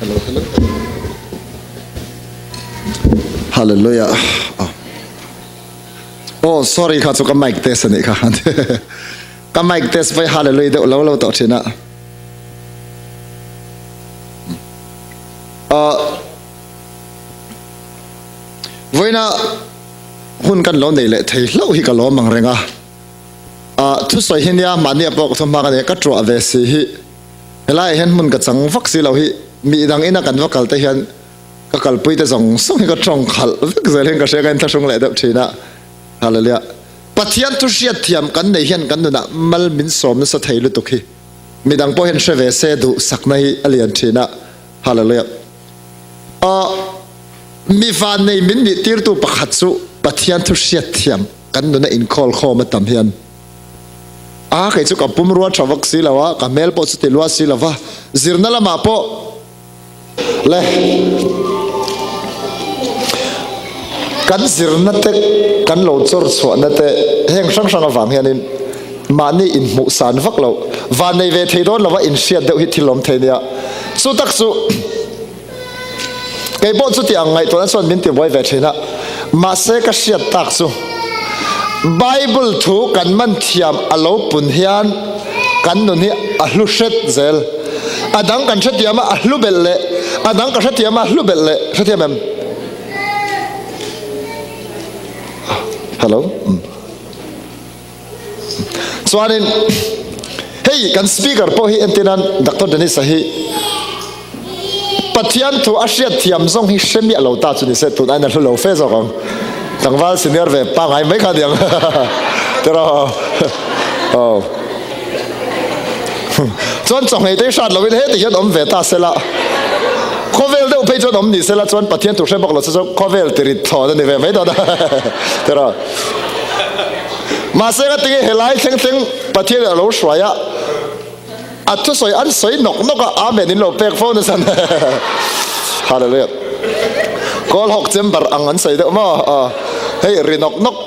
hello. Hallelujah. Oh, sorry, kha chu ka mic test ani kha. Ka mic test vai hallelujah de lo to china. Voina hun kan lo nei le thei lo hi ka lo mang renga. Thu soi hinia mania pok thoma ka ne ka tro ave si hi. Helai hen mun ka chang vak si lo hi mi dang ina kan vakal te hian ka kalpui te zong song hi ka trong khal vek zel ka she kan thasung le deuh thina. Hallelujah. Pathian tu riat thiam kan nei hian kan na mal min som na sa thei lu tuk hi. Mi dang po hen she ve se du sak nai alian thina. Hallelujah. Mi van nei min ni tir tu pakhat chu pathian tu riat thiam kan na in call khom tam hian. Kai chu ka pum ruwa thawak si lawa ka mel po chu ti lua si lawa zirna lama po le kan zirna te kan lo chor chwa na te heng sang sang awang hianin mani in mu san vak lo van nei ve thei don lawa in siat deuh hi thilom theinia chu tak chu kai po chu ti angai to na chon min ti boy ve thina ma se ka siat tak chu Bible thu kan man thiam alo pun hian kan nun hi ahlu shet zel adang kan thatiama ahlu belle adang ka thatiama ahlu belle thatiamam hello chuanin hey kan speaker po hi entinan Dr. Denis sahi pathian thu ashiat thiam zong hi shemi alo ta chu ni se tu na lo fe zong tangwal senior ve pa ngai mai kha diang tero oh chon chong hei te shat lovin he ti hian om ve ta sela khovel de upai chon om ni sela chon pathian tu hre bok lo chu khovel ti ri tho ni ve mai da tero ma se ga ti helai theng theng pathian lo shwaya athu soi an soi nok nok a amen in lo pek phone san hallelujah kol hok chamber angan sai de ma hey rinok nok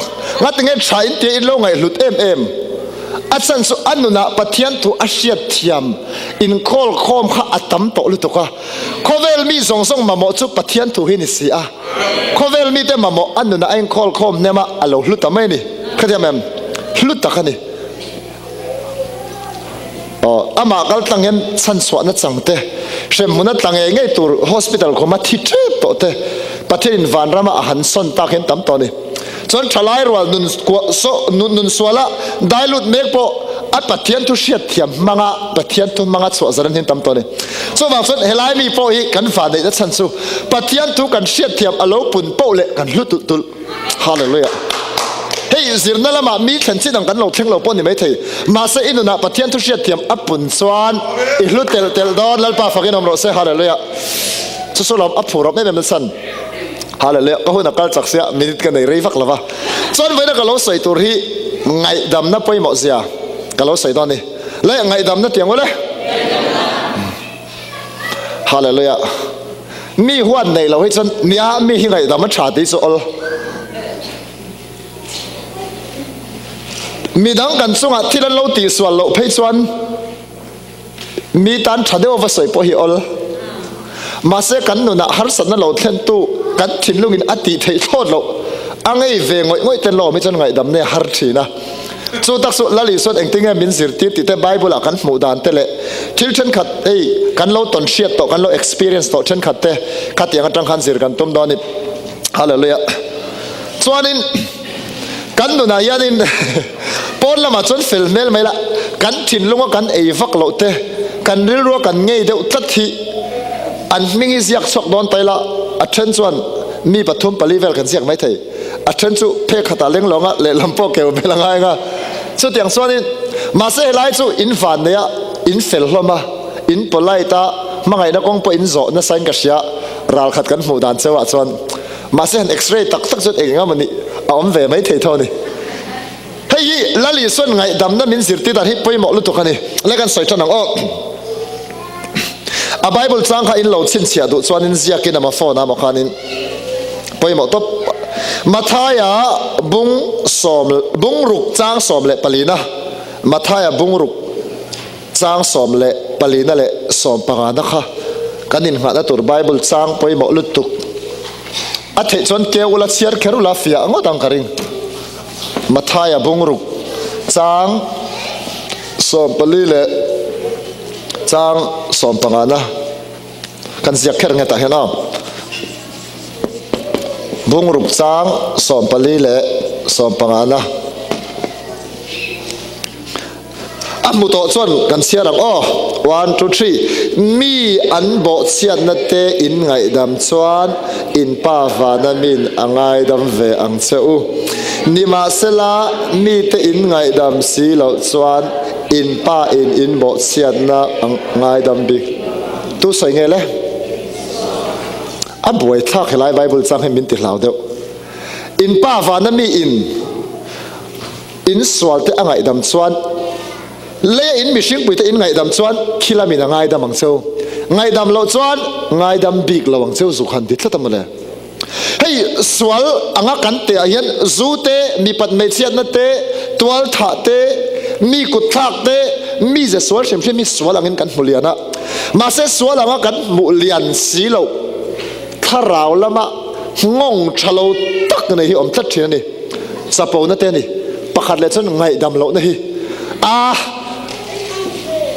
ngatinge thain ti in lo ngai lut em atsan su anuna pathian tu asiat thiam in kol khom kha atam to lu to ka khovel mi song song mamo chu pathian tu hin si a khovel mi te mamo anuna ain kol khom nema alo lut ta mai ni khadiam em lut ta khani ama kal tangen san swa na changte shem muna tange ngai tur hospital ko ma thi tre to te pathian van rama han son ta khen tam to ni chon thalai rwal nun so nun swala dailut mek po at pathian tu siat thiam manga pathian tu manga chwa zaran hin tam to ni so ba son helai mi po hi kan fa dei da chan chu pathian tu kan siat thiam alo pun po le kan hlut tul hallelujah hey zirna lama mi than chi dang kan lo thleng lo po ni mai thei ma se inuna pathian tu siat thiam apun chuan I hlut tel don lalpa fakin om ro se hallelujah chu so lam apurop me mem san hallelujah ko huna kal chaksia minute ka nei rei vak lawa chon voina ka lo soi tur hi ngai dam na poi mo zia ka lo soi don ni le ngai dam na tiang ole hallelujah mi huan nei lo hi chon nia mi hi ngai dam ma tha ti so ol mi dang kan sunga thilan lo ti swal lo phei chuan mi tan thadeu va soi po hi ol ma se kan nu na har san na lo thlen tu kan thin lungin ati thei thot lo angai ve ngoi ten lo mi chon ngai dam ne har thina chu tak su lali sot engtinga min zir ti te bible a kan hmu dan te le thil then khat ei kan lo ton shiat to kan lo experience to then khat te khat yang atang khan zir kan tum don it hallelujah chuanin kan nu na yanin pon lama chon fel mel mai la kan thin lunga kan ei vak lo te kan ril ro kan ngei deuh tlat hi an mingi ziak chok don taila athen chuan mi pathum palivel kan ziak mai thei athen chu phe khata leng longa le lampo keu belanga nga chu tiang chuanin ma se lai chu in van ne in fel hloma in polaita mangai na kong po in zo na sain ka sia ral khat kan hmu dan chewa chuan ma se an x-ray tak tak chut enga mani om ve mai thei thoni hei lali son ngai dam na min zirti dar hi poimo lu to kani lekan soi thanang o a bible chang kha in lo chin chia du chuanin ziakin ama phone ama khanin poimo top mathaya bung ruk chang som le palina mathaya bung ruk chang som le palina le som panga na kha kanin ngada tur Bible chang poi mo lutuk athe chon keula chiar kherula fia ngodang karing mathaya bungruk chang som palile chang som pangana kan siak kher ngata hena bungruk chang som palile som pangana amuto chon kan siarang 1 2 3 mi an bo chiat na te in ngai dam chuan in pa va na min angai dam ve ang cheu ni ma sela mi te in ngai dam si lo chuan in pa in bo chiat na angai dam bi tu soi nge le a boi thak helai Bible chang he min ti hlau deu in pa va na mi in swal te angai dam chuan le in mishing puite in ngai dam chuan khilamina ngai dam ang cheu ngai dam lo chuan ngai dam big lo ang cheu zu khan dit tlatam le hei swal anga kan te ahian zu te mi pat me chiat na te twal tha te mi kut thak te mi je swal shem mi swal angin kan muliana ma se swal anga kan mulian si lo tharau lama ngong thalo tak nei hi om tlat thia ni sapo na te ni pakhat le chon ngai dam lo na hi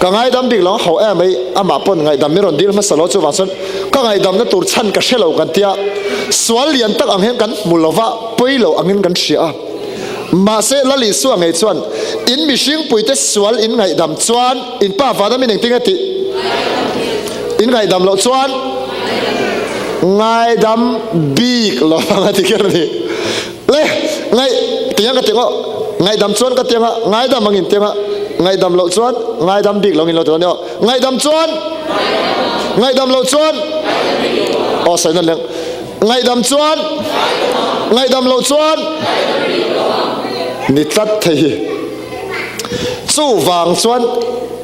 ka ngai dam big long ho em ai ama pon ngai dam miron dil ma salo chu wa son ka ngai dam na tur chan ka shelo kan tia swal lian tak ang hen kan mulova poilo angin kan sia ma se lali su ngai chuan in mishing puite swal in ngai dam chuan in pa fa da min ting ati in ngai dam lo chuan ngai dam big lo anga ti ker ni le ngai tiang ka tingo ngai dam chuan ka tianga ngai dam mangin tianga ngai dam lo chuan ngai dam big longin lo to no ngai dam chuan ngai dam lo chuan sai na leng ngai dam chuan ngai dam lo chuan ni tlat thei chu wang chuan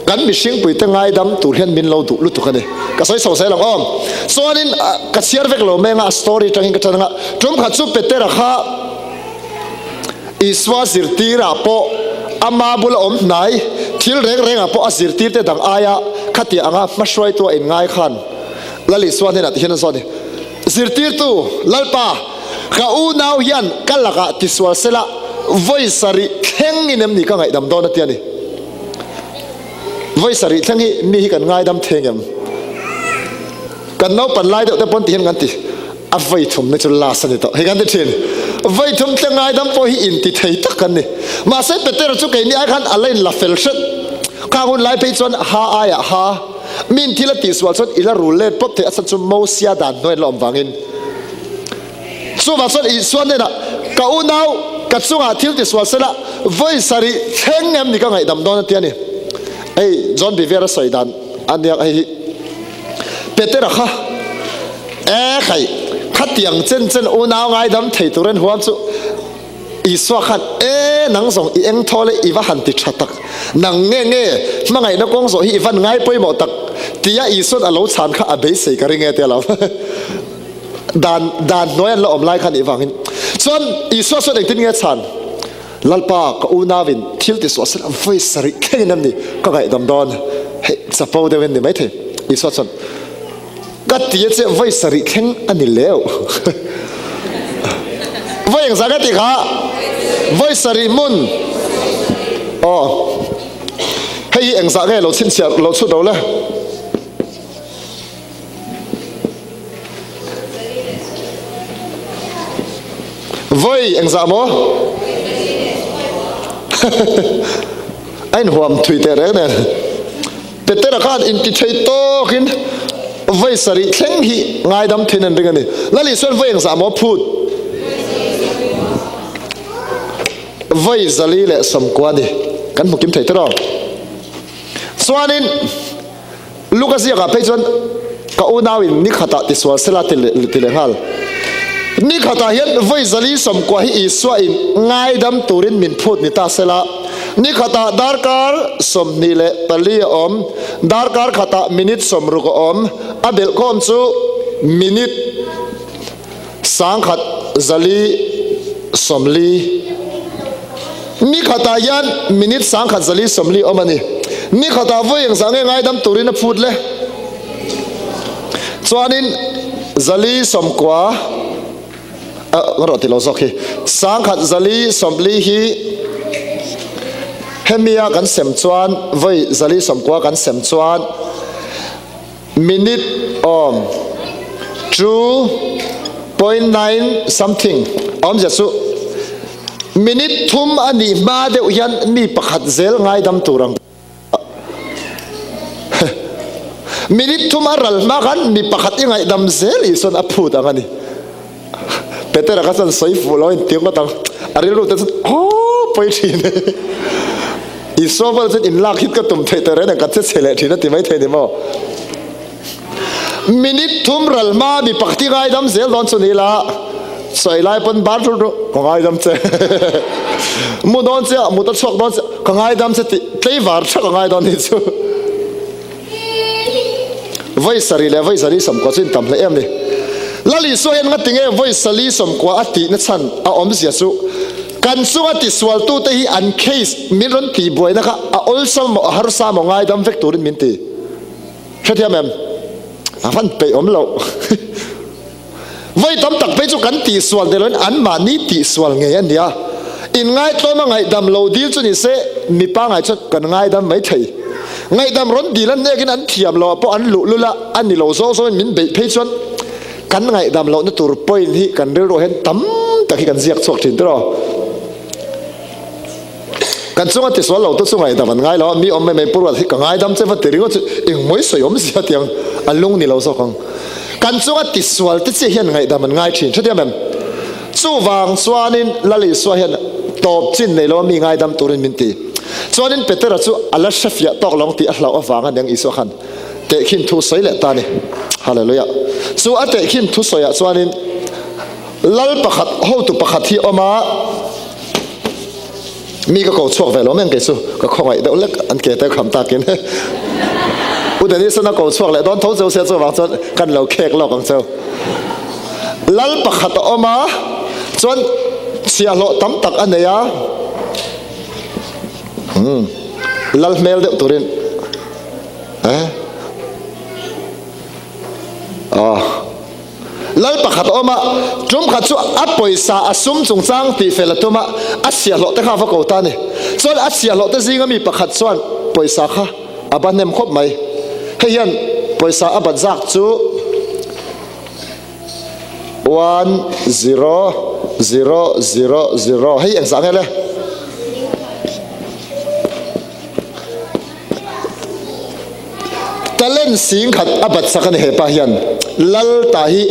kan mi sing pui te ngai dam tur hen min lo du lu tu kane ka soi so sai lang chuanin ka chiar vek lo menga story tangin ka tanga trum kha chu petera kha iswa zirtira po ama bul om nai thil reng po azirtir te dang aya khati anga masroi to in ngai khan lali swan na tihen so ni zirtir tu lalpa ka u nau hian kalaka tiswal sela voisari kheng inem ni ka ngai dam don ati ani voisari thangi mi hi kan ngai dam thengem kan no pan lai de pon tihen ngan ti a voi thum ne chu la san to he gan de thin voi thum te ngai dam po hi in ti thei tak kan ni ma se pe ter chu ke ni ai khan alain la fel shet ka hun lai pe chon ha aya ha min thila ti swal chon ila rulet pop the asan chu mo sia dan noi lom wangin chu ba chon i swan ne na ka u nau ka chunga thil ti swal sela voi sari thengem ni ka ngai dam don ti ani ei John Bevere soidan ania ai petera kha khai khatiang chen u nau ngai dam thei turen huam chu i swa khat nang song i eng thole i wa han ti thatak nang nge mangai na kong so hi van ngai poi mo tak tia i sun alo chan kha abei sei ka ringe te law dan noyan lo om lai khan i wangin chon i swa so ding tin nge chan lalpa ka u nawin thil ti so sel voi sari khenam ni ka ngai dam don he chapo de wen ni mai the i swa chon ka tia che voi sari kheng ani leo voi ang zaga ti kha voi sari mun hei ang zaga lo chin sia lo chu do la voi ang za mo ein huam thui te re ne petera khan in ti thei to kin voi sari thleng hi ngai dam thinan ring ani lali son voi ang za mo phut voi zali le som kwani kan mukim thei tro swanin lukasia ka pechon ka unawin ni khata ti swal sela ti le hal ni khata hian voi zali som kwa hi iswa in ngai dam turin min phut ni ta sela ni khata darkar som ni le pali om darkar khata minute som ru ko om abel kom chu minute sang khat zali somli ni khata yan minute sang khat zali somli omani ni khata voi ang sang ngai dam turina phut le chuanin zali somkwa roti lo zokhi sang khat zali somli hi hemia kan sem chuan voi zali somkwa kan sem chuan minute 2.9 something jasu minute thum ani ma de hian mi pakhat zel ngai dam turang minute thum aral ma kan mi pakhat ngai dam zel ison aphu dangani Peter ka san soi fulo in tiang tang arilu te poi thin isobal in lak hit ka tum thei tere na ka che chele thina ti mai thei ni mo minute thum ral ma mi pakti ngai dam zel don chu ni la soi lai pon bar ru ko ngai dam che mu don che mu ta chok don ko ngai dam che tlei war cha ko ngai don ni chu voi sari sam ko chin tam le em ni lali so hen nga tinge voi sali som ko ati na chan a om zia su kan sunga ti swal tu te hi an case miron ti boy na ka a olsam mo har sa mo ngai dam vek turin min ti thatiam em a fan pe om lo voi tam tak pe chu kan ti swal de lon an ma ni ti swal nge an dia in ngai to ma ngai dam lo dil chu ni se mi pa ngai chu kan ngai dam mai thei ngai dam ron dilan ne kin an thiam lo po an lu la an ni lo zo min be pe chuan kan ngai dam lo na tur point hi kan ro hen tam tak hi kan ziak chok thin tro kan chunga ti swal lo to chungai dam ngai lo mi om me purwa hi ka ngai dam che va ti ringo chu ing moi soi om sia tiang alung ni lo so khang kan chunga ti swal te che hian ngai dam ngai thin thatia mem chu wang chuanin lali so hian top chin nei lo mi ngai dam turin min ti chuanin Peter chu ala shafia tok long ti a hlau awanga deng iso khan te khin thu soi le ta ni hallelujah so ate khin thu soya chuanin lal pakhat ho tu pakhat hi oma mi ka ko chok ve lo men ke chu ka khongai de lek an ke te kham ta kin udani sana ko chok le don tho zo se chu wang chon kan lo khek lo kang chau lal pakhat oma chon sia lo tam tak aneya lal mel de turin lal pakhat oma trum khat chu a poisa asum chung chang ti felatuma asia lo te kha fa ko ta ni chon asia lo te zinga mi pakhat chuan poisa kha abanem khop mai heian poisa abat zak chu 1000 hei ang sang hele talen sing khat abat sakan he pa hian lal ta hi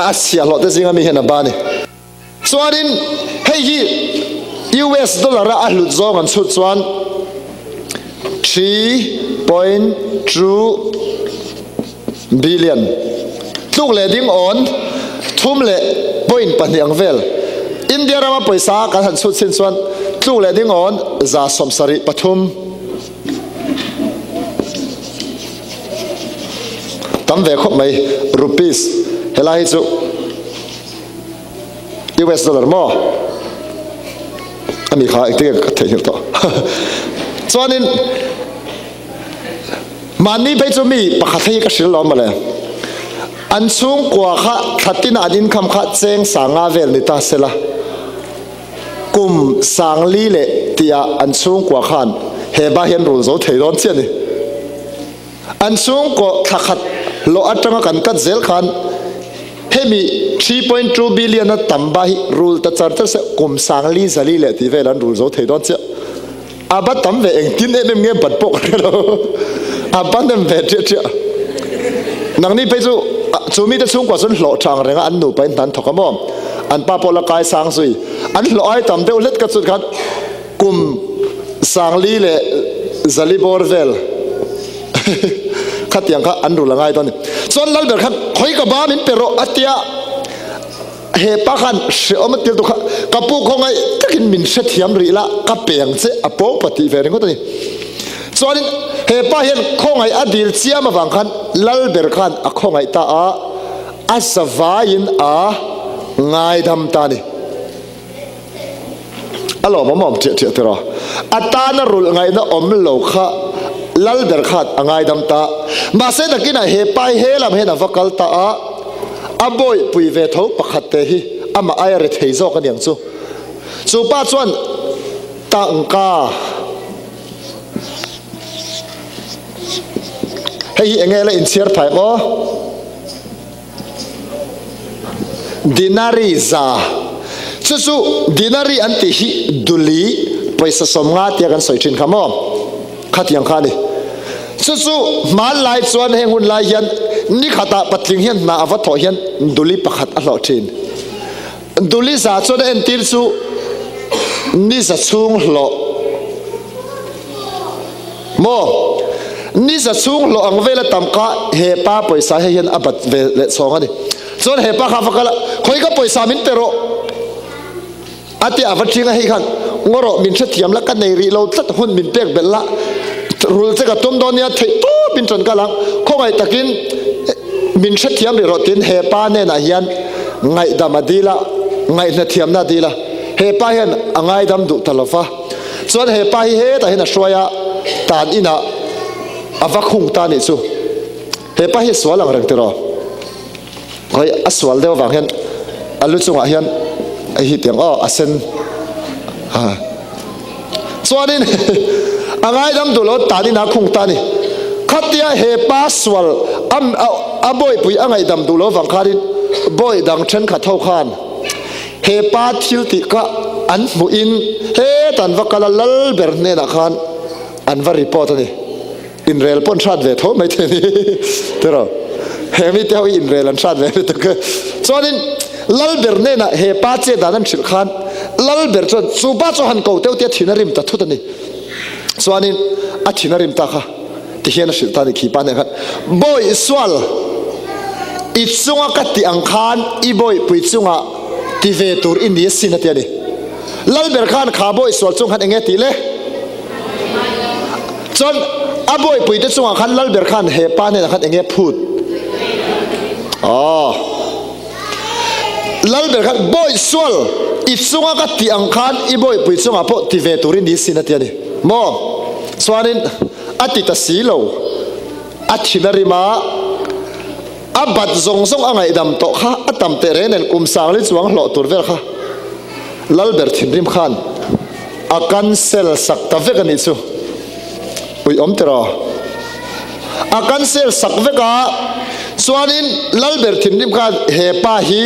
asia lo te zinga mi hena ba ni chuanin hei hi US dollar a hlut zong an chut chuan 3.2 billion tluk le ding on thum le point paniang vel India rama paisa kan han chut sin chuan tluk le ding on za somsari pathum tam ve khop mai rupees helai chu US dollar mo ami kha ikte ka thei to chuanin mani pe chu mi pakhathei ka sil lo male an chung kwa kha thatin adin kham kha cheng sanga vel ni ta sela kum sangli le tia an chung kwa khan he ba hian rul zo thei don chen ni an chung ko thakhat lo atanga kan kat zel khan hemi 3.2 billion na tamba hi rule ta charter se kum sangli zali le ti velan rule zo thei don che aba tam ve eng tin em nge bat pok lo aba nem ve che nang ni pe chu chumi ta chung kwa sun hlo thang renga an nu pa tan thokamo an pa pola kai sang sui an hlo ai tam de ulet ka chu khat kum sangli le zali borvel khát tiếng khát ăn đủ là ngay thôi, cho nên là khát khói cả ba mình pero atia he pa khan seo ma til to kha kapu khongai takin min se thiam ri la ka peng che apo pati ve ring ko ni chuanin he pa hian khongai adil chiam awang khan lal ber khan a khongai ta a asavain a ngai dam ta ni alo mom che che tero atana rul ngai na om lo kha lal ber khat angai dam ta ma se dakina he pai he lam he na vakal ta a aboi pui ve tho pakhat te hi ama ai re thei zo ka niang chu pa chuan ta angka hei engela in share thai mo dinari za chu dinari anti hi duli paisa somnga tia kan soichin khamo khatiang khani chu mal lai chuan heng hun lai hian ni khata patling hian na awa tho hian duli pakhat a hlo thin duli za chuan en tir chu ni za chung hlo mo ni za chung hlo ang vela tamka he pa paisa he hian abat ve le chong ani chuan he pa kha fakala khoi ka paisa min pero ati avatringa hei khan ngoro min the thiam la ka nei ri lo tlat hun min pek bella rul che ka tom donia thei to bin tron ka lang khongai takin min the thiam ri ro tin he pa ne na hian ngai damadila ngai na thiam na dila he pa hian angai dam du talofa chuan he pa hi he ta hina shwaya tan ina avakhung ta ni chu he pa hi swalang rang tero khoi aswal deu wang hian alu chunga hian ai hi tiang asen ha chuanin angai dam du lo tani na khung tani khatia he paswal aboi pui angai dam du lo wang kharin boy dang chen kha thau khan he pa thil ti ka an mu in he tan vakala lal ber ne na khan an va report ani in rel pon chat ve tho mai the ni tero he mi te in rel an chat ve to ka chuanin lal ber ne na he pa che danan thil khan lal ber chu pa chu han ko teu te thinarim ta thut ani chuanin a thinarim ta kha ti hian shil ta ni khi pa ne khat boy swal i chunga ka ti ang khan i boy pui chunga ti ve tur in ni sin ati ani lal ber khan kha boy swal chung khan enge ti le chon a boy pui te chunga khan lal ber khan he pa ne khat enge phut lal ber khan boy swal i chunga ka ti ang khan i boy pui chunga po ti ve tur in ni sin ati ani mo chuanin ati ta silo athinarima abat zong zong angai dam to kha atam te renen kum sang li chuang hlo tur vel kha lal ber thin rim khan akan sel sak ta vek ani chu ui om tero akan sel sak veka chuanin lal ber thin rim khan he pa hi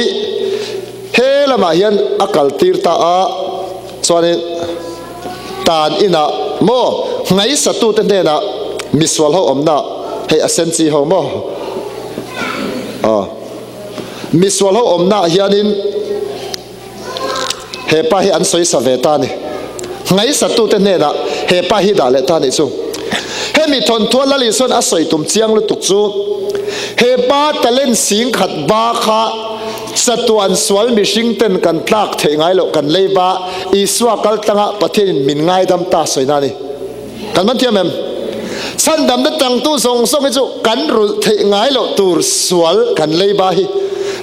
he lama hian akal tir ta a chuanin tan ina mo ngai satu te ne na miswal ho omna he asenchi ho mo miswal ho omna hianin he pa hi an soi saveta ni ngai satu te ne na he pa hi da le ta ni chu he mi thon thua lali son a soi tum chiang lu tuk chu he pa talen sing khat ba kha satuan swal mi sing ten kan tlak thei ngai lo kan leiba iswa kal tanga pathin min ngai dam ta soina ni kan man thiam em san dam da tang tu song song chu kan rul thei ngai lo tur swal kan leiba hi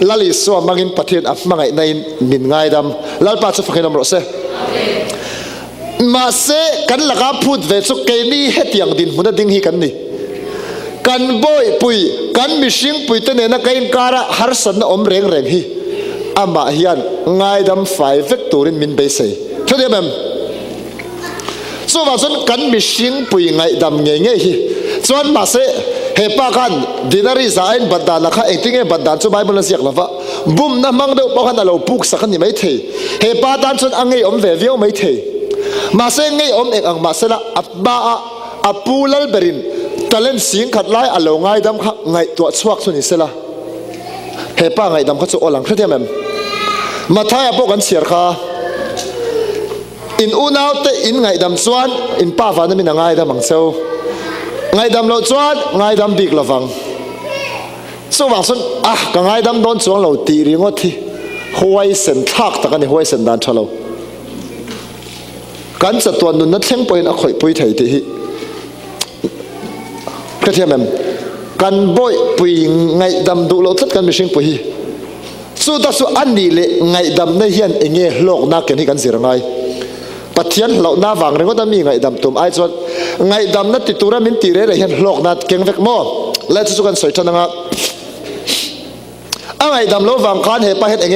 lali so mangin pathin a mangai nain min ngai dam lal pa chu fakhinam ro se ma se kan laka phut ve chu ke ni hetiang din huna ding hi kan ni kan boy pui kan mishing pui te ne na kain kara har san na om reng reng hi ama hian ngai dam fai vek turin min be sei thode mem so wa son kan mishing pui ngai dam nge nge hi chuan ma se he pa kan dinari zain badana kha etinge badan chu bible na siak lova bum na mang do pa kan alo puk sakhan ni mai the he pa dan chun angai om ve veo mai the ma se ngai om ek ang ma se la abba a pulal berin talen sing khat lai alo ngai dam kha ngai to chuak chu ni sela he pa ngai dam kha chu olang thia mem mathai apo kan siar kha in unau te in ngai dam chuan in pa va na min ngai dam ang cheu ngai dam lo chuan ngai dam big lawang so wang sun ka ngai dam don chuang lo ti ringo thi huai sen thak takani huai sen dan thalo kan cha tuan nun na thleng point a khoi pui thei ti hi khathiamem kan boy pui ngai dam du lo tlat kan mishing pui hi chu ta su ani le ngai dam na hian enge hlok na ken hi kan zir ngai ปัทยันเหล่าหน้าวังเรื่องก็ต้องมีไงดำตุ่มไอ้ส่วนไงดำนั่นติดตัวมินตีเร่เห็นโลกนัดเก่งเวกโม่และทุกคนสวยจังนะไงดำโลวังการเหตุไปเหตุเอง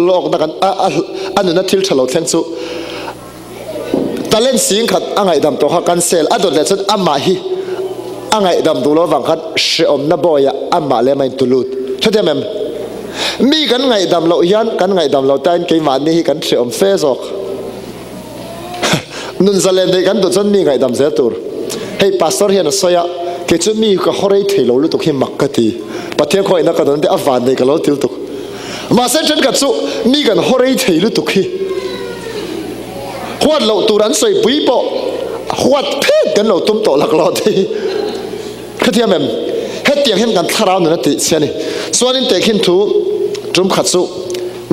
โลกนักอันนั้นทิลฉลองเทนสุตะเล่นสิงขัดไงดำตัวกันเซลอันนั้นเลยส่วนอามาฮีไงดำดูโลวังกันเชื่อมนับบ่อยอามาเลยไม่ตุลุดใช่ไหมมีกันไงดำเรายันกันไงดำเราแต่งกี่วันนี้กันเชื่อมเฟซอกนุนซาเลนเดกันตัวจนมีไงดำเสียตัวให้พาสตอร์เห็นสอยเกี่ยวมีก็ฮอร์เรย์เทโลลุตุกหิมักกะตีปะเทียนคอยนักกันเดอวันเดกันเราติวตุกมาเส้นฉันกับสุมีกันฮอร์เรย์เทลุตุกหิขวดเราตัวนั้นใส่ปุยปอขวดเพชรกันเราตุ้มโตหลักหลอดที่ขที่แม่เฮ็ดเตียงเห็นกันทาราวนั่นติเสียนี่ส่วนนี้แต่ขึ้นถูจุ่มขัดสุ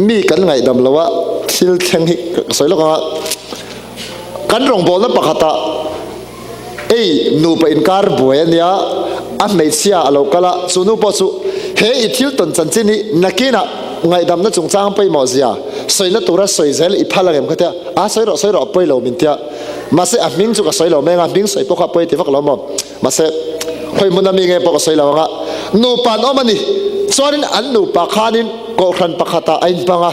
มีกันไงดำแล้วว่าทิลเทงหิสวยแล้วก็กันรองบอลนั้นปะขัดตานูไปอินการบัวเนี่ยอันไม่เสียเราก็ละสุนูปอสุเฮอิทิลตันจันจินี่นักกินะไงดำนั้นจงจ้างไปหมอเสียสวยนั่นตัวละสวยเซลอีพัลละเกมก็เถอะสวยเราไปเรามินเถอะมาเสียมิงจุกสวยเราไม่งานมิงสวยพวกเขาไปที่ฟักเราหมดมาเสียคอยมุนมีไงพวกสวยเราอ่ะนูปานอมันนี่ส่วนนี้อันนูปาขานินก็ขันปะขัดตาอินปังอ่ะ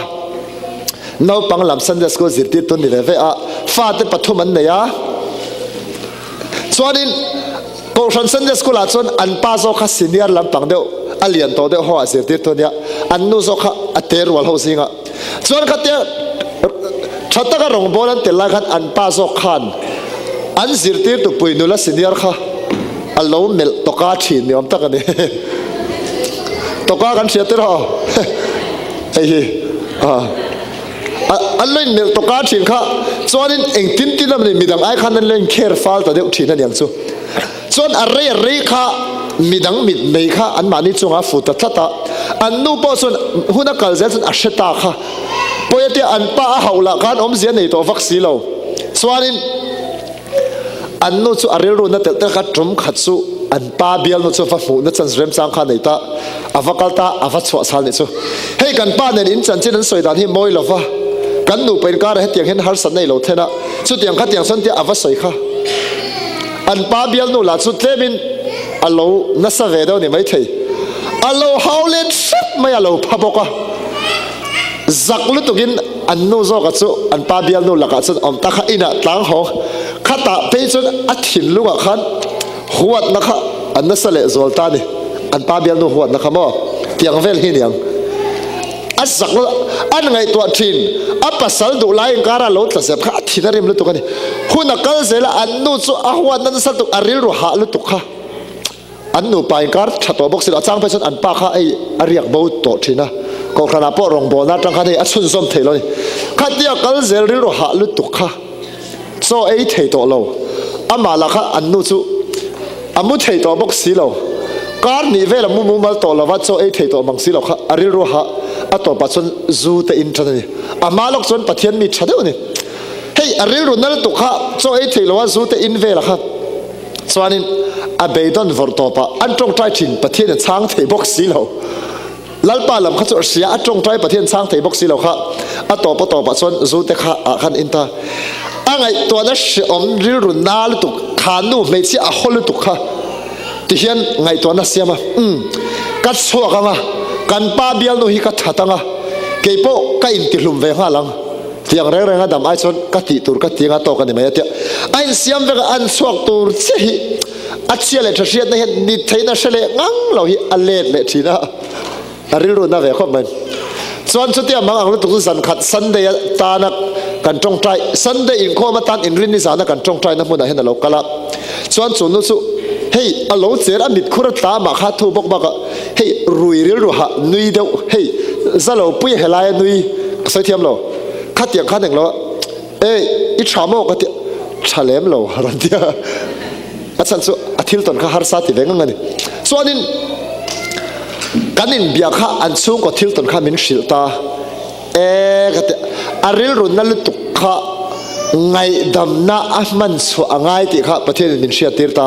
นูปังลำสันเดสโกจิตติตุนี่เลยอ่ะฟาดปัทุมันเนี่ยส่วนนี้ก็ขันสันเดสโกลาส่วนอันป้าโซคัสซีเนียร์ลำปังเดียวอันเลียนโตเดียวหัวจิตติตุเนี่ยอันนูโซคัอัตเตอร์วัลโฮซิงอ่ะส่วนขัดเดียชัดตะการงบอลันเตลักขันอันป้าโซขันอันจิตติตุปุยนูละซีเนียร์ค่ะอัลโลเมลตกาชินเนี่ยผมตะกันเนี่ยตกากันเสียตัวไอ้อันเล่นเมลตกาชินค่ะส่วนนี้เองทิ้งนั่นมีดังไอ้ขันนั่นเล่นแคร์ฟัลแต่เดี๋ยวชินนั่นอย่างสู้ส่วนอะไรค่ะมีดังมีไม่ค่ะอันมานี่จงอาฟุตตัดตาอันนู้นพอส่วนหุ่นกัลเซนอัชตาค่ะพอที่อันป้าหาวละกันอมเสียในตัววัคซีนเราส่วนนี้อันนู้นสุอาริรุนัตเตะกัดจมขัดสุอันป้าเบียลนู้นสุฟ้าหมูนัดจันทร์เริ่มสร้างขันในตาอาฟักกัลตาอาฟักสวดสาลนี่สุให้กันป้าเนี่ยอินจันทร์นั้นสวยดานที่มวยหรอฟ้ากันหนูเป็นการให้เตียงเห็นฮาร์สันในโลเทนะสุดเตียงขัดเตียงสันที่อาฟักสวยค่ะอันป้าเบียลนู้นหลังสุดเทมินอัลโลนัสเวเดอนี่ไม่ใช่อัลโลฮาวเลนสับไม่อัลโลพับกะจักลุตุกินอันนู้นโซกัสุอันป้าเบียลนู้นหลักสุดอมตะข้าอินะตั้งหอข้าตาไปจนอัดหินลูกขันหัวนะคะอันนั้นเสลจวลตานี่อันป้าเบียนดูหัวนะคะมั่วเตียงเวลหินยังอันสักอันไงตัวทินอันภาษาดูไล่การะโลดแต่เสียบข้าทินอะไรไม่รู้ตัวกันนี่หุ่นนักเสละอันนู้นสุอาหัวนั้นสัตว์อาริรุหะรู้ตัวค่ะอันนู้นไปการชัดตัวบอกสิละจ้างไปจนอันป้าข้าไออาริยกบูตโตทินะก็ขนาดพ่อรองบอนัดจังข้าได้อัดสุนส้มเทเลยข้าเดียกันเสริรุหะรู้ตัวค่ะโซไอเทตัวเราอามาละค่ะอันนู้นสุอามุเทตัวบอกสิเราการนี้เวลามุมัลตัวละวัดโซไอเทตัวมังสิเราค่ะอาริรุหะอัตตัวปัจจุบันจูเตอินทร์นี่อามาลกส่วนปฏิญมีชัดเดียวนี่เฮ้ยอาริรุนั่นตุค่ะโซไอเทละวัดจูเตอินเวลค่ะส่วนนี้อาเบดอนวอร์ตปะอันตรงใจถิ่นปฏิญช้างเทบอกสิเราลัลปาลำข้าจะเสียอันตรงใจปฏิญช้างเทบอกสิเราค่ะอัตตัวปัจจุบันจูเตค่ะขันอินตาอันไงตัวนั้นอมริรุนาลตุขานูไม่ใช่อาฮอลตุค่ะที่เห็นไงตัวนั้นเสียมากัดชัวกันมากันป้าเบียลนูฮิกัดหัดงาเก็บโปก็อินทิลุมเวงาลังที่ยังเร่งๆดำไอชนกัดตีตูร์กัดตีงาโตกันนี่ไม่เดียวไอเสียมเวงอันสวกตูร์เสียอัดเสียเลยจะเสียนี่เห็นนิทัยน่าเสียเลยงั้งเราฮิอัลเลดเลยทีน่ะอาริรุน่าเวงเขามันส่วนสุดที่มังอังลุตุกสันขัดสันเดียตานักกันจงใจสันเดียอินโคมาตันอินรินิสานักกันจงใจนักมุนเห็นเรากลับส่วนสุนุสุเฮ้ยอโลเจอร์มิดคุรตามาข้าทูบอกบอกเฮ้ยรุยรุหะนุยเดียวเฮ้ยซาโลปุยเฮลายนุยใส่เทียมเราข้าเตียงข้าหนึ่งเราอิชาโมก็เตียชาเลมเรารันเดียอาจารย์สุอาทิตย์ตอนข้าฮาร์ซาติเวงงั้นนี่ส่วนนี้กันนินเบียข้าอันสูงกว่าทิลตอนข้ามินชิลตาก็เตียอาริลรุนนั่นลุตุข้า ไงดำน้ามันสวงไงที่ข้าประเทศมินเชียติร์ตา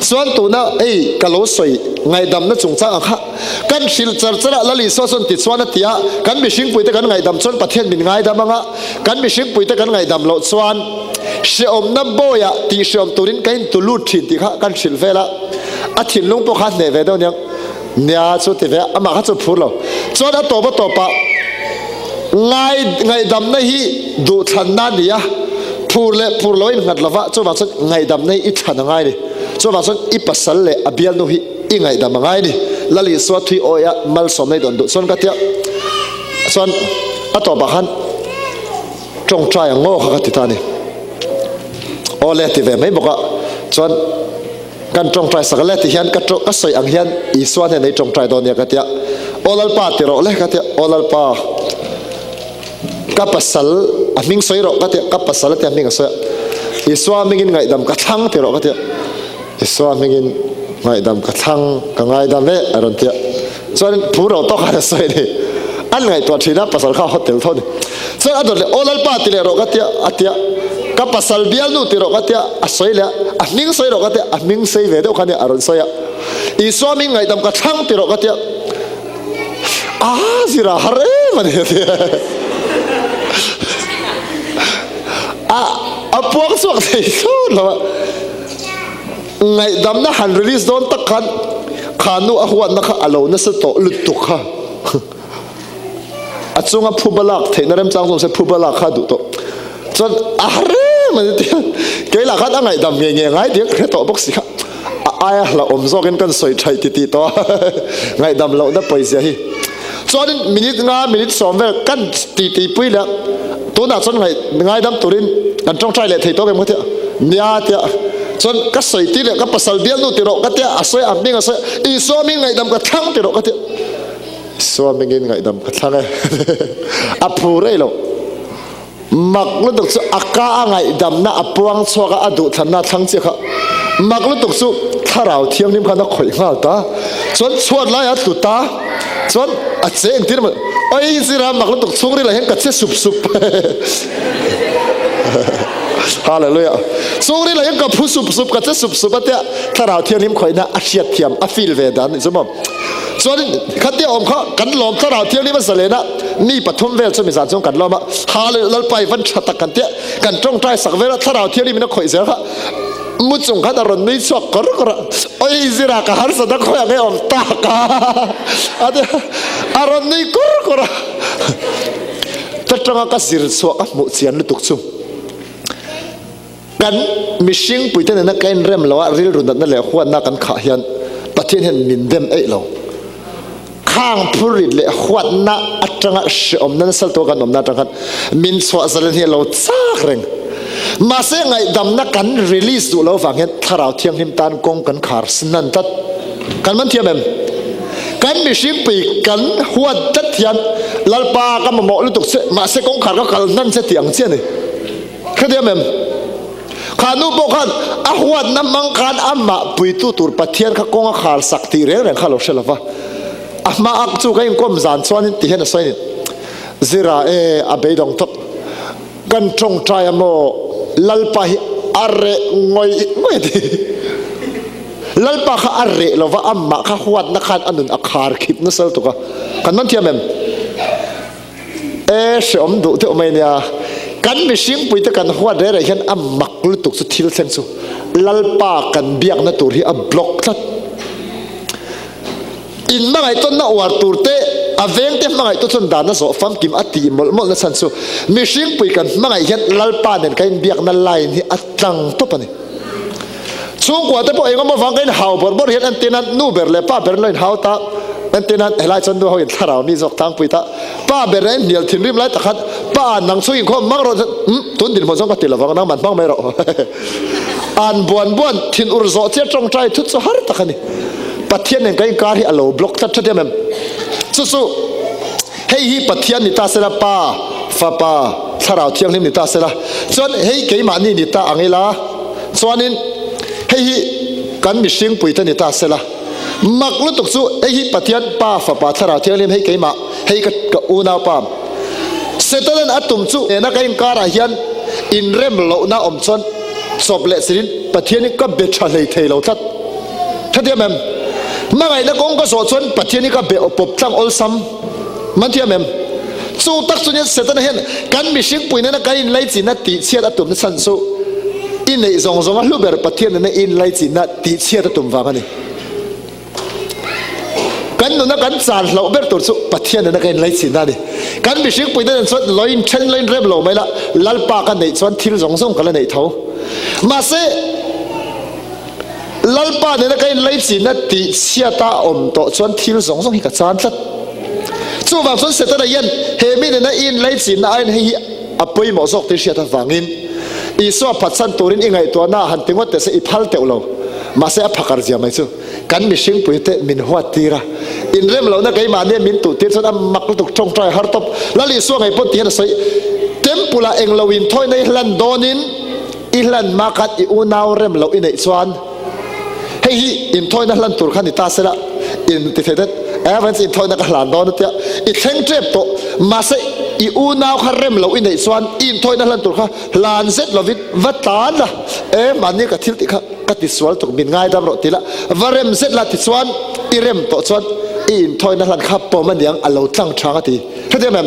ส่วนตัวน่ะกะโลสวยไงดำน้าจงจ้างข้ากันสิลจร์จระลลิส่วนติดส่วนนั่นที่อ่ะกันมิชิงปุยแต่กันไงดำส่วนประเทศมินไงดำมั้งอ่ะกันมิชิงปุยแต่กันไงดำโลส่วนเชื่อมน้ำโบยะที่เชื่อมตัวนี้กันตุลูดถิ่นที่ข้ากันสิลเวละอาทิตย์ลุงพวกข้าเนเวดเนี่ยสุดที่เวะมาข้าจะพูดเราส่วนตัวปะไงดำนี่ดูทันนั่นเนี่ยพูดลอยงัดละวะจ้าว่าส่วนไงดำนี่อิทันง่ายดิจ้าว่าส่วนอิปัสสาวะอภิญญาโนหิไงดำง่ายดิลลิสวัตถุโอยะมัลสมในดอนดุส่วนกัตยาส่วนตัวบ้านจงใจงอข้าติดตานี่โอเลติเวไม่บอกว่าส่วนกันจงใจสักเลติเฮียนก็สวยอังเฮียนอีส่วนในจงใจตอนนี้กัตยาโอลลปาติโรเลกัตยาโอลลปากับปัสสาวะมิงสวยหรอกก็เถอะกับปัสสาวะที่มิงสวยอิสวามิงินไงดำกระทั่งที่หรอกก็เถอะอิสวามิงินไงดำกระทั่งกับไงดำเนี่ยอะไรเถอะส่วนผู้เราต้องการสวยนี่อันไงตัวที่น่าปัสสาวะเข้าโฮเทลเท่านี้ส่วนอันนั้นโอลลปาติเลยหรอกก็เถอะอัตยะกับปัสสาวะเบียร์นู่ที่หรอกก็เถอะสวยเลยมิงสวยหรอกก็เถอะมิงสวยเวเดียวกันเนี่ยอะไรสวยอิสวามิงไงดำกระทั่งที่หรอกก็เถอะสิระหะเร่มันเนี่ยพวกสวกใส่สู้หรอไงดำน่ะหันรีลิสโดนตะกันขานุอหวนนักอารมณ์นั่นสตอลุตุกะอัศวงผู้บลักเทนเริ่มจังสงสัยผู้บลักขาดุโตจนอะไรมันเดียวเกล้าขัดไงดำเงี้ยไงเดียวแค่โตบอกสิครับไอ้เราอมโซกันกันสวยใจติดตัวไงดำเราได้ไปเสียฮีส่วนมินิต์มินิต์สองเวลกันตีปุ้ยแล้วตัวน่ะส่วนไงดำตัวนี้กันจ้องใจเลยที่ตัวกันมั้งเถอะเนี่ยเถอะส่วนก็สวยที่เลยก็ภาษาเดียวนู่นที่เราก็เถอะสวยอันนี้ก็สวยอีสวมิงไงดำก็ทั้งที่เราก็เถอะสวมิงไงดำก็ทั้งเลยพูดเลยหรอมักลุตุกสุอากาไงดำน่ะปวงสวกอดุทันน่ะทั้งเจ้าค่ะมักลุตุกสุถ้าเราเที่ยงนิ่มกันน่ะข่อยง่าตาส่วนส่วนไรอ่ะตุตาส่วนเจ๊งที่มันไอ้สิรามักลุตุกสุนี่แหละเห็นกัดเสียสุบฮาเลลูยาสูงนี่เลยยังกับผู้สุบกับจะสุบเตะถ้าเราเที่ยวนิ่มข่อยนะอาเชียเทียมอาฟิลเวดันสมมติส่วนขัดเดียวอมเขากันลมถ้าเราเที่ยวนี้มันเสลนะนี่ปฐมเวลจะมีสารสงกันลมอะฮาเลลูยาไปวันชัตกันเตะกันตรงใจสักเวลาถ้าเราเที่ยวนี้มันข่อยเสียค่ะมุจงขัดอารมณ์นี้ชอบกระโอ้ยสิรากะฮาร์สนักข่อยไม่อมตากะอารมณ์นี้กระแต่ตรงนั้นก็สิรสวกมุเสียนลุตุกซุกันมิชิงปุยเตนนักการเริ่มแล้วริลรุนนั่นแหละหัวนักกันขายันประเทศเห็นมินเดมเราข้างผู้ริดเลยหัวนักอัจฉริยะอมนั่นสัลตัวกันอมนั่นจังกันมินสวะสัลเฮียเราซักเร่งมาเสียไงดำนักกันรีลิสดูเราฟังเห็นถ้าเราเที่ยงหิมตันกงกันขาร์สนั่นตัดกันมันเทียมเองกันมิชิงปุยกันหัวจัดเทียนลัลปากันมาหมอลุตุกเสมาเสียกงขาร์ก็กันนั่นเสียเตียงเสียนี่แค่เทียมเองขานุบอกกันอาหวันน้ำมังคันอามาปุยตุตุรปะเทียนข้ากงขาลสักตีเรื่องข้าเราเชลฟ้าอามาอักจูกันก็มจานส่วนนี้ที่เห็นส่วนนี้ซิราอาเบยดงทบกันจงใจโมลัลปะอาเรงอยดีลัลปะข้าอาเรเราว่าอามาข้าหวันนักขันอันนั้นอาคาร์คิดนั่นสิตัวกันนั่นเทียมเสอมดูเท่าไหร่เนี่ยกันไม่ชิงปุยตะกันหัวเรื่องเห็นอัมมักลุตุกสุดทิลเซนซูลัลปากันเบียกนั่นตัวที่อับบล็อกทัดอินมาไงต้นน่ะวัดตัวเตะอเวงเตะมาไงต้นส่วนดานน่ะโซฟัมกิมอัตีมอลนั่นสันซูไม่ชิงปุยกันมาไงเห็นลัลปาเนี่ยกันเบียกนั่นไล่ที่อัดจังตัวปะเนี่ยช่วงกว่าแต่พอเองก็มาฟังกันหาวบอร์เห็นอันเตนันนูเบร์เลยป้าเบร์เลยหาวตาอันเตนันเฮลัยจันดูเขาเห็นถ้าเรามีจอกทางปุยตาป้าเบร์เลยเหนียวถิ่นริมไล่ตะขัดป้านังซุยข้อมักเราตุนดินพอส่งกติละฟังนั่งมันฟังไม่รออ่านบวนถิ่นอุรโซเจ้าจงใจทุกสหรัฐตะขันนี่ปัทเทียนเนี่ยก็ยังการที่อโลบล็อกทัดทัดเดียมสู้เฮ้ยปัทเทียนนิตาเสละป้าฟ้าป้าถ้าเราเที่ยงนี่นิตาเสละส่วนเฮ้ยเกี่ยมันนี่นิตาอังเอลาส่วนนี้เฮ้ยกันมิชิงปุยตันนิตาเสละมักลุตุกสู้เฮ้ยปัทเทียนป้าฟ้าป้าถ้าเราเที่ยงนี่เฮ้ยเกี่ยมันเฮ้ยก็อูนาป้าเสร็จแล้วอัตุมสู้นักการการอาเฮียน อินเริ่มเหล่าน่าอมชนสอบเละสินปะเทียนี่ก็เบ็ดชาเลยเทเหล่าทัดถ้าเทียมเมื่อไงนักองก็สอนชนปะเทียนี่ก็เบ็ดอบตั้งอลซัมมันเทียมสู้ตักสุนีเสร็จแล้วเห็นการมิชิงปุยนั่นการอินไลจีนัดตีเชียร์ตุ่มนั่นสันสู้อินในซองลูเบอร์ปะเทียนั่นอินไลจีนัดตีเชียร์ตุ่มว่ากันนี่กันนู้นกันสารเราเบอร์ตัวสู้ปะเทียนั่นการอินไลจีนัดนี่การมิชิงปุยนั่นส่วนลอยเชนลอยเริ่มเราไม่ละลัลปากันในส่วนที่ซองกันในเท้ามาเสลัลปาเนี่ยการอินไลจีนัดตีเชียร์ตาอมต่อส่วนที่ซองฮิกัดสารสัตสู้บางส่วนเสร็จแล้วยันเฮมินนะอินไลจีน่าอินให้อภัยหมอสกที่เชียร์ทางอินอีสวาพัดสันตัวรินยังไงตัวหน้าหันติงว่าแต่เสียพัลเตอเรามาเสียพักการเสียไหมสู้กันมิชิงปุยเตมินหัวตีระอินเริ่มเราเนี่ยไงมาเนี่ยมินตุตีส่วนมักตุกจงใจฮาร์ตบแล้วอีสวาไงพอตีนะใส่เต็มปุระเองเราอินถอยในลันโดนินอิลันมากัดอีอูนาวเริ่มเราอินไอสวนเฮ้ยอินถอยนั่นลันตุรขันอิตาเสละอินติเฟเดวันสิทอยนักหลานดอนเนี่ยอีเทงเจ็บโตมาเสอีอูนาวคาเรมเราอินในสวนอินทอยนักหลานตัวข้าหลานเสร็จเราวิวัตานละมันนี่ก็ทิลติข้าก็ติดสวนตกบินง่ายดำรถติละวาเรมเสร็จละติดสวนอีเรมโตสวนอินทอยนักหลานข้าปอมันยังอัลเราตั้งช่างตีเข้าใจไหม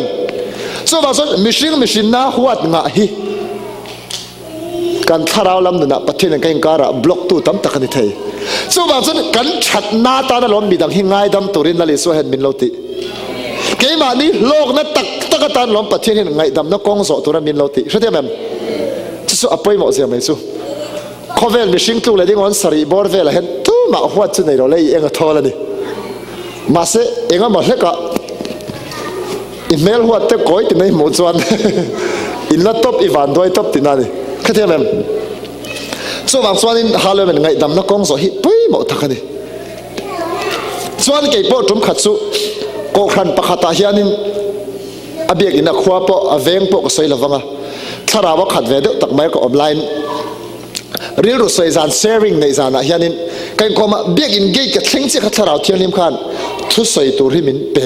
ส่วนบางส่วนมิชินน่าหัวง่ายการท่าเราลำหนึ่งนะประเทศนั้นก็ยังการะบล็อกตู้ตั้มตะกันที่ไทยส่วนบางส่วนการชัดหน้าตานั้นล้อมมีดังหิ่งง่ายดำตุรินนั่นเลยส่วนเห็นมินโลติเกี่ยมานี้โลกนั้นตักตานล้อมประเทศนี้ง่ายดำนักกองโสตุรมินโลติใช่ไหมจะสู้อภัยหมดเสียไหมสู้ข้อเวลมิชิงตู้เลยที่งอนสรีบอร์เวลเห็นตู้มาหัวจุดไหนเราเลยเองก็ท้อแล้วนี่มาเสเองก็หมดเลยก็อีเมลหัวเตะก้อยติดในหมู่จวนอินลัตท็อปอีวันด้วยท็อปติดนั่นนี่เข้าใจไหมส่วนบางส่วนนี้ฮาเลมันไงดำนักกองโสหิปุ้ยหมดทักกันนี่ส่วนเกี่ยวกับจุ่มขัดสู้ก็ขันปะขัดตาเฮียนินอเบียกินนักขวาปะอเวงปะก็ใส่ละวังอ่ะถ้าเราว่าขัดเวดตักไม้ก็ออนไลน์เรื่องรู้ใส่จานแชร์ริ่งในจานเฮียนินกันก็มาเบียกินเกย์กับทิ้งเสียขัดถ้าเราเที่ยวนิมขันทุใส่ตัวริมินเป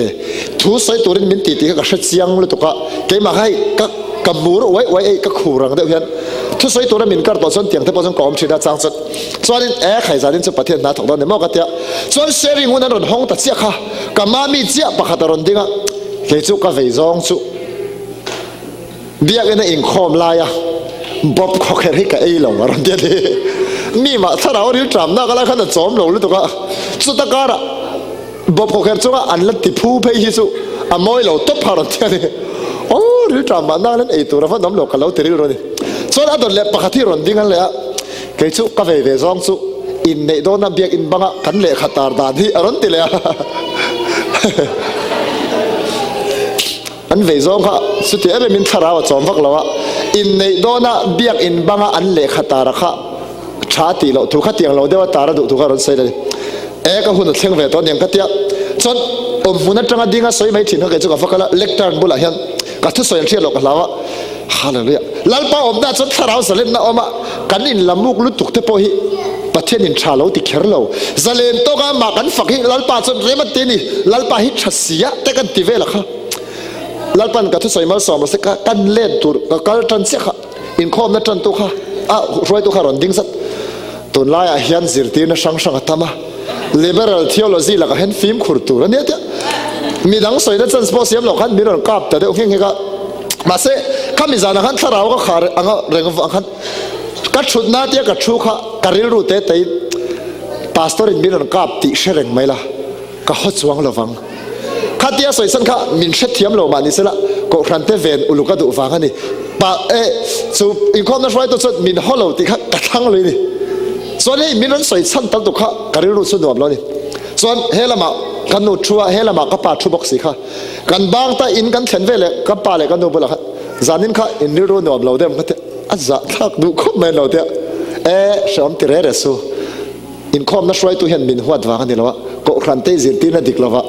ทุใส่ตัวริมินตีตีก็เสียงเลยตุกะเกี่ยมาให้กับมูรไว้ก็ขู่รังเดียวกันทุกส่วนตัวนั้นมินการต่อส่วนเตียงที่พอส่วนกอมชีดาจังสุดส่วนนี้ใครจะเล่นสุดประเทศน่าถกตอนนี้มากกันเดียส่วนเชอริงวันนั้นรถห้องตัดเสียค่ะกับมามีเสียปะขัดรถดิ้งอ่ะเกี่ยวกับเวซองสุเบียกันในอิงคอมลายอ่ะบ๊อบเขาแค่ให้กับไอ้หลงรถเดียดีมีมาถ้าเราเรียกจำน่าก็แล้วขนาดจอมหลงหรือตัวก็สุดตะการะบ๊อบเขาแค่จุกอันละติผู้เพย์สุอ่ะมวยเราตบพารถเดียดีโอ้เรื่องจำมาน่าเล่นไอ้ตัวเราฟังน้ำหลงกันแล้วตีรู้นี่ส่วนอันนั้นเล็บปกติรอนดิ้งกันเลยอะเกี่ยวกับเวซองสุอินในโดนน้ำเบียกอินบังกันเละขัดตาดานที่อรุณติเลยอะอันเวซองค่ะสุดที่เป็นมินทราวจอมฟักเราอะอินในโดนน้ำเบียกอินบังอันเละขัดตาระค่ะชาติเราถูกขัดเตียงเราเดี๋ยวตาระดูถูกขัดรถใส่เลยก็หุ่นเชียงเวตอนยังขัดเตียงส่วนหุ่นจังดิ้งก็สวยไม่ถิ่นเขาเกี่ยวกับฟักละเล็กตาบุหรี่เห็นก็ทุกส่วนเชี่ยวเรากันแล้วอะฮาเลลูยาลัลปาอมได้สุดท้ายเราสเลนนะอมะกันอินลำมุกลุตุกเตปอฮีประเทศอินชาโลติเคอร์โลสเลนโตกามากันฝักฮีลัลปาสุดเรมัตเตนีลัลปาฮิชัสเซียแต่กันติเวล่ะค่ะลัลปันกับทุกส่วนมาสอมเราเสกกันเล่นตัวกันทันเสียค่ะอินคอมนั่นทันตัวค่ะรวยตัวค่ะรอนดิ้งสัตตัวลายเฮียนซิร์ตีนช่างตามาลิเบอรัลเทโอโลจีละก็เห็นฟิล์มขุดตัวเนี่ยมีดังส่วนนั้นจันสปอร์ตเสียมหลอกขันมีรอนกับแต่เดี๋ยวเฮงก็มาเสข้ามีจานักขันถ้าเราก็ขาดอังก็เรื่องของขันกัดชุดน้าเตี้ยกัดชูข้าการิรูเตะพาสตอร์อินมีรอนกับติเชริงไม่ละก็ฮอตสว่างระวังข้าเตี้ยสวยสันข้ามินเช็ดเทียมเรามานี่สิละก็ครันเตเวนอุลุกะดูฟังกันนี่ปะสูอินคอมนั้นช่วยตัวสุดมินฮอลโลติข้ากระทั่งเลยนี่ส่วนนี้มินนั้นสวยสันตั้งตัวข้าการิรูสุดหนวบแล้วนี่ส่วนเฮลมากันนูชัวเฮลมาก็ปาชูบ็อกซี่ค่ะกันบางตาอินกันเข็นเวลก็ปาเลยกันนูบุละค่ะจานินค่ะอินนิโรนวบเราเดิมก็เถอะอาจจะทักดูคบแม่เราเถอะชอมติเรเรสูอินคอมนั้นช่วยตัวเห็นมินหัวดวากันนี่แล้ววะก็ครันเตจินตีนั่นดิกแล้ววะ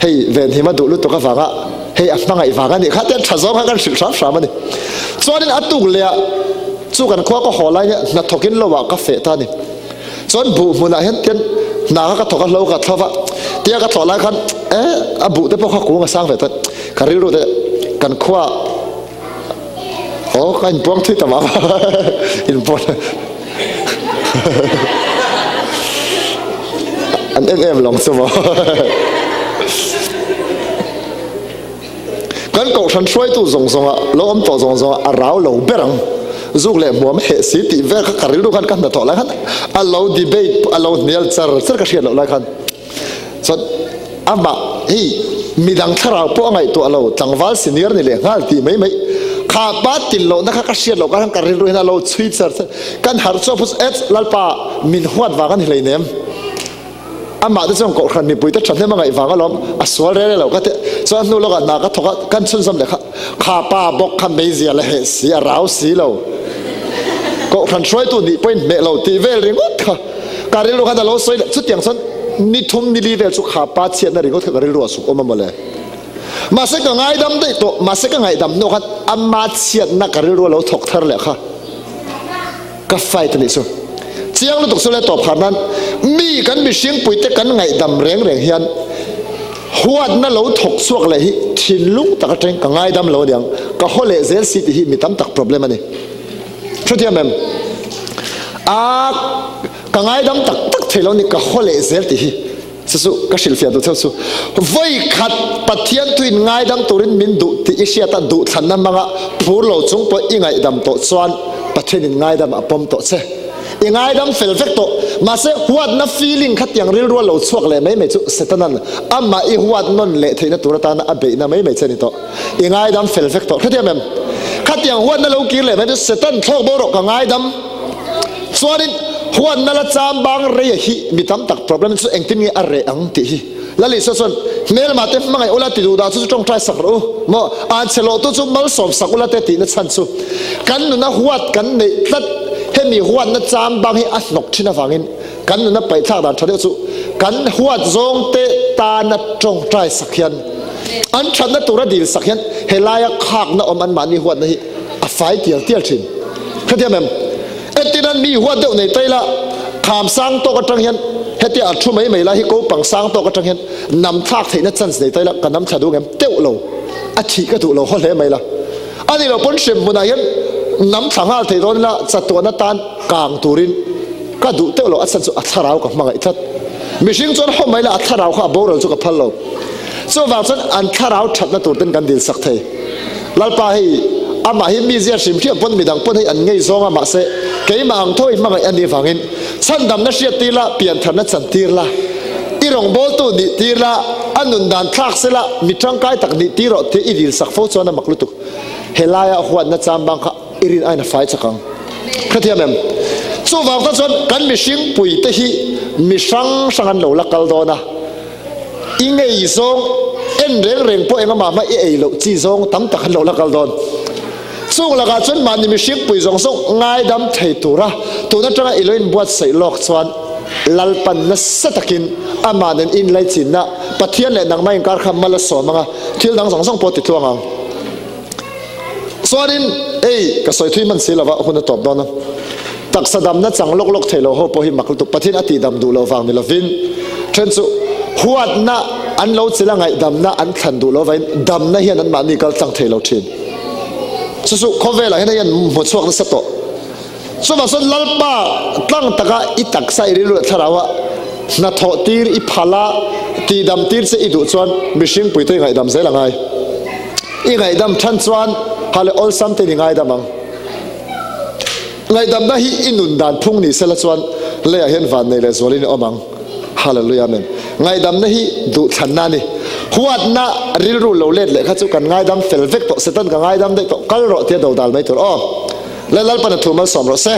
เฮ้ยเวนหิมาดูลุตัวก็ฟังอ่ะเฮ้ยฟังไอ้ฟังกันนี่ข้าเต้นชัดซ้อมกันศึกษาสามันนี่ส่วนนี้อัตุกเลยสู้กันขวาก็หอไล่เนี่ยนัดทกินเราว่ากาแฟท่านี่ส่วนบุมุนเห็นเต้นนาก็ถกกันเราก็ทว่าเตี้ยก็ถอดไล่กันบุแต่พวกเขากูมาสร้างแบบนั้นการิรู้แต่กันขวา โอ้ก็อินปวงที่ตะมาอินปวงอันเอ็มลงสมอกันก็ฉันช่วยตู้ส่งอ่ะล้มตัวส่งอ่ะเราเราเบรังจุกเลยมัวไม่เห็นสิติเวกการิลูกันกันต่อแล้วกันเราดีเบตเราเนี่ยจะก็เชียร์เรากันส่วนอามาเฮ้ยมีดังทาราพวกไงตัวเราจังหวัดสิเนียร์นี่เลยงานที่ไม่ข้าบ้านติดเรานะคะก็เชียร์เรากันการิลูนะเราช่วยจะกันหาชอบพุทธเอสลัลปามินหัวดว่ากันที่เลยเนี่ยอามาที่ส่งกอดขันมีปุยแต่ฉันเนี่ยมันไงฟังก็ล้อมสวรรค์เลยเราก็เตะส่วนนู้นเราก็นาก็ทอกกันชุนสมเด็จข้าป้าบอกคำไม่เสียเลยเสียราวสีเราก็ขันช่วยตัวนี้เป็นเมเราตีเวลิงก็ค่ะการเรียนรู้กันแต่เราสวยสุดอย่างฉันนิทุ่มนิลีเวลสุขข้าป้าเชียนนั่นเองก็การเรียนรู้สุขอมมาเลยมาเสกง่ายดำได้ตัวมาเสกง่ายดำโน้กันอามาเชียนนักการเรียนรู้เราถกเท่าเลยค่ะก็ไฟตัวนี้สุดเสียงเราตกสุดเลยตอบผ่านนั้นมีกันมีเสียงปุ๋ยแต่กันไงดำแรงเฮียนหัวนั่นเราถกสวกเลยทิ้งลุงตะกะเจงกันไงดำเราเดียงก็เขาเลยเซลซิตี้มีตั้มตัก problem นี่ช่วยเทียมเอ็มกันไงดำตักเทเรานี่ก็เขาเลยเซลตี้สุดก็สิลฟิอาดูเท่าสุดไว้ขัดปะเทียนตุยไงดำตัวรินมินดูที่อิเชียตันดูทันนั้นมังะผู้เราจงปะอิไงดำโตส่วนปะเทียนไงดำอปมโตเสยังไงดำเฟลเฟกโตมาเสหัวนั่น feeling ขัดอย่างเรียรัวเราชวกเลยไม่จุเสตันนั้นอามาอีหัวนั่นเละที่นั่นตัวตานะอับเบนะไม่เช่นนี้โตยังไงดำเฟลเฟกโตขัดยังไงขัดอย่างหัวนั่นเรากินเลยไม่จุเสตันทอกบรกยังไงดำส่วนนี้หัวนั่นละจามบางเรียหิมีตั้มตัก problem สุดเองที่มีอะไรอังติหิแล้วลิส่วนเมื่อมาเต็มมังไงอุลาติดูดาสุดจงใจสักรู้มั่วอันเชลโตจุมัลสอบสักอุลาเตตินัดสันสุกันนู่นนะหัวกันในตัดให้มีหัวนั่นจามบางให้อัดนกชินาฟังอินกันนู่นนะไปทางด้านชาเดียวสุกันหัวจงเตตานัดจงใจสักยันอันฉันนัดตัวระดีสักยันเฮลายขากนะอมันมันนี่หัวนั่นฮิอ่ะไฟเตียลชินเข้าใจไหมเอ็ดที่นั่นมีหัวเดียวในใจละขามสร้างตัวกระจังยันเฮติอัดชุ่มไม่ละฮิโก้ปังสร้างตัวกระจังยันนำทากที่นั่นจันในใจละกันน้ำชาดูเงี้ยเตี้ยวเราอัฐิก็ถูกเราเขาเลยไม่ละอันนี้เราพ้นเสียมุนายนน้ำสังหารที่โดนละจัตัวนัตานกลางตูรินก็ดูเตี้ยวเราอัศจรรย์อัศราวกับมังไอทัดมิชิงจนห้องไม่ละอัศราวข้าโบราณจุกพันเราส่วนบางส่วนอันอัศราวชัดนัตัวเป็นกันดินสักเทลัลปาฮีอามาฮิมีเสียชิมเทียบพ้นมีดังพ้นให้อันไงซองอามาเสเกี่ยมังถ้อยมังไออันนี้ฟังอินสันดำนัชยตีละเปลี่ยนฐานะสันตีละอีรองโบตูดิตีละอันนุนดานทักเสละมีจังกายตักดิตีรอที่อีดิลสักฟูส่วนมักลุตุเฮลายาหัวนัดจามบังค่ะอีรินไอน์ไฟสักครั้งครั้งที่แม่ส่วนบางท่านกันมีชิงปุยที่ฮีมีสังสังโลลักกัลโดนะอิงไอซองเอ็นเร่งเร่งพวกเองมาเอโลจีซองตั้มตักโลลักกัลโดนส่งละกันจนมันมีเสียงปุ๋ยส่งง่ายดำไทยตัวละตัวนั้นจะไงอิเลนบวชใส่หลอกส่วนลัลปันนัสตะกินอามาเนอินไลจินนะปัทเทียนเลยนังไม่การคำมาละสอนมังะที่ดังส่งปติตัวงังส่วนนี้ก็สวยที่มันสิละวะคุณตอบดอนนะตักสะดำนัดจังลกเทโลโฮปหิมักตุปัทเทียนอติดำดูเราฟังมีละวินเช่นสุหัวน่ะอันเราสิละไงดำน่ะอันขันดูเราไว้ดำน่ะเฮียนั้นมันนี่ก็จังเทโลชินสุขเวลาให้ได้ยันหมดช่วงนั้นสักตัวส่วนบางส่วนลัลป้าตั้งตะกะอิตักใส่เรื่องทาราวะนัทตีร์อิพาลาตีดำตีร์เสียอิดุส่วนมิชิงปุยตัวไงดำเสียละไงอีไงดำชันส่วนฮาเลออลซัมเตนิไงดำมังไงดำน่ะฮีอินุนดานพุ่งนี่เสละส่วนเลี้ยเห็นวันในเลสวลินอมังฮาเลลูยาเมนไงดำน่ะฮีดุชันนานี่หัวน่ะริลรูโลเลตเลยข้าจุกันง่ายดำเฟลเวกโตเซตันกันง่ายดำได้โตกัลโรเทียดาวดาลไม่ตัวอ๋อแล้วลัลปันถูมันสมรสเซ่